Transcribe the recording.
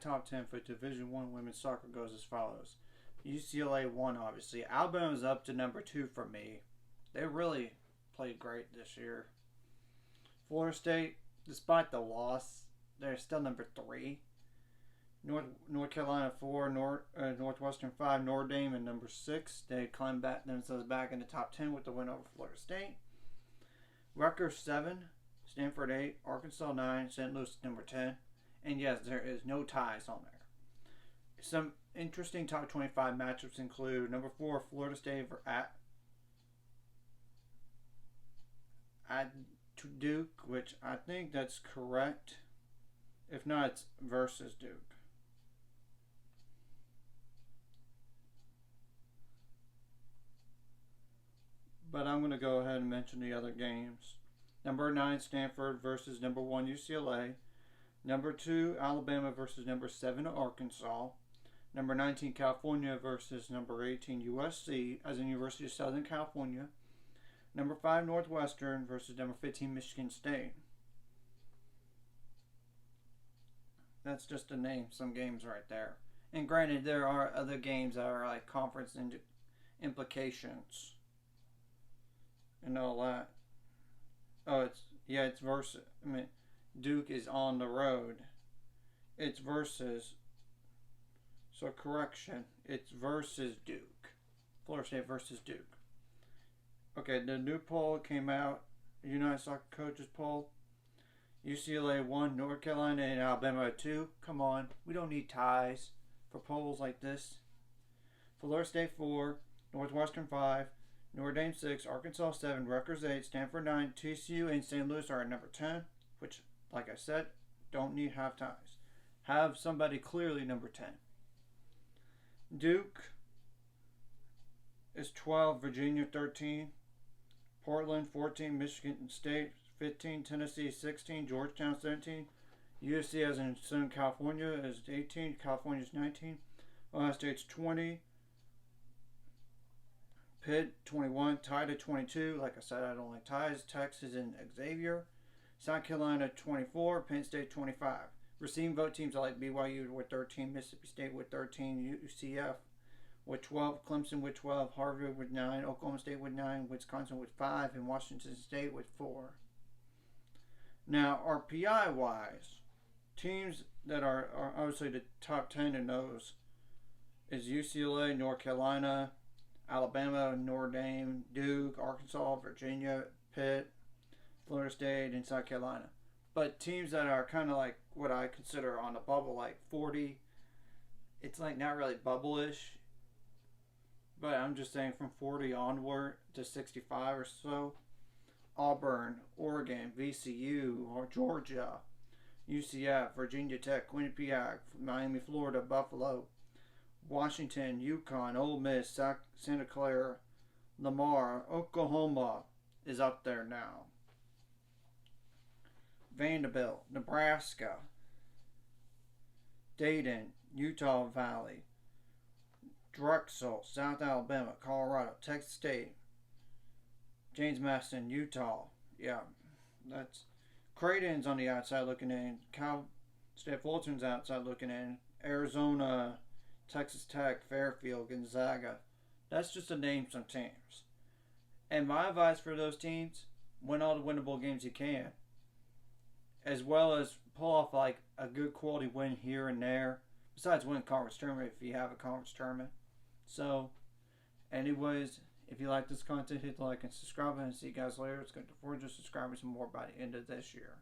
top 10 for Division I women's soccer goes as follows. UCLA won, obviously. Alabama's up to number 2 for me. They really played great this year. Florida State, despite the loss, they're still number 3. North Carolina 4, Northwestern 5, Notre Dame in number 6. They climbed themselves back in the top 10 with the win over Florida State. Rutgers 7, Stanford 8, Arkansas 9, St. Louis number 10. And yes, there is no ties on there. Some interesting top 25 matchups include number 4, Florida State at Duke, which I think that's correct. If not, it's versus Duke. But I'm going to go ahead and mention the other games. Number 9, Stanford versus number 1, UCLA. Number 2, Alabama versus number 7, Arkansas. Number 19, California versus number 18, USC, as in University of Southern California. Number 5, Northwestern versus number 15, Michigan State. That's just to name some games right there. And granted, there are other games that are like conference implications and all that. Oh, it's versus. I mean, Duke is on the road. It's versus. So correction, it's versus Duke. Florida State versus Duke. Okay, the new poll came out. United Soccer Coaches poll. UCLA 1, North Carolina and Alabama 2. Come on, we don't need ties for polls like this. Florida State 4, Northwestern 5, Notre Dame 6, Arkansas 7, Rutgers 8, Stanford 9, TCU and St. Louis are at number 10, which, like I said, don't need half ties. Have somebody clearly number 10. Duke is 12, Virginia 13, Portland 14, Michigan State 15, Tennessee 16, Georgetown 17, USC as in Southern California is 18, California is 19, Ohio State's 20, Pitt 21, tied at 22. Like I said, I don't like ties. Texas and Xavier. South Carolina 24, Penn State 25. Receiving vote teams are like BYU with 13, Mississippi State with 13, UCF with 12, Clemson with 12, Harvard with 9, Oklahoma State with 9, Wisconsin with 5, and Washington State with 4. Now, RPI wise, teams that are obviously the top 10 in those is UCLA, North Carolina, Alabama, Notre Dame, Duke, Arkansas, Virginia, Pitt, Florida State, and South Carolina. But teams that are kind of like what I consider on the bubble, like 40, it's like not really bubble-ish. But I'm just saying from 40 onward to 65 or so. Auburn, Oregon, VCU, or Georgia, UCF, Virginia Tech, Quinnipiac, Miami, Florida, Buffalo, Washington, UConn, Ole Miss, Santa Clara, Lamar, Oklahoma is up there now. Vanderbilt, Nebraska, Dayton, Utah Valley, Drexel, South Alabama, Colorado, Texas State, James Madison, Utah. Yeah, that's Creighton's on the outside looking in. Cal State Fulton's outside looking in. Arizona, Texas Tech, Fairfield, Gonzaga. That's just to name some teams. And my advice for those teams, win all the winnable games you can. As well as pull off like a good quality win here and there. Besides win conference tournament if you have a conference tournament. So, anyways, if you like this content, hit the like and subscribe and see you guys later. It's going to forge your subscribers more by the end of this year.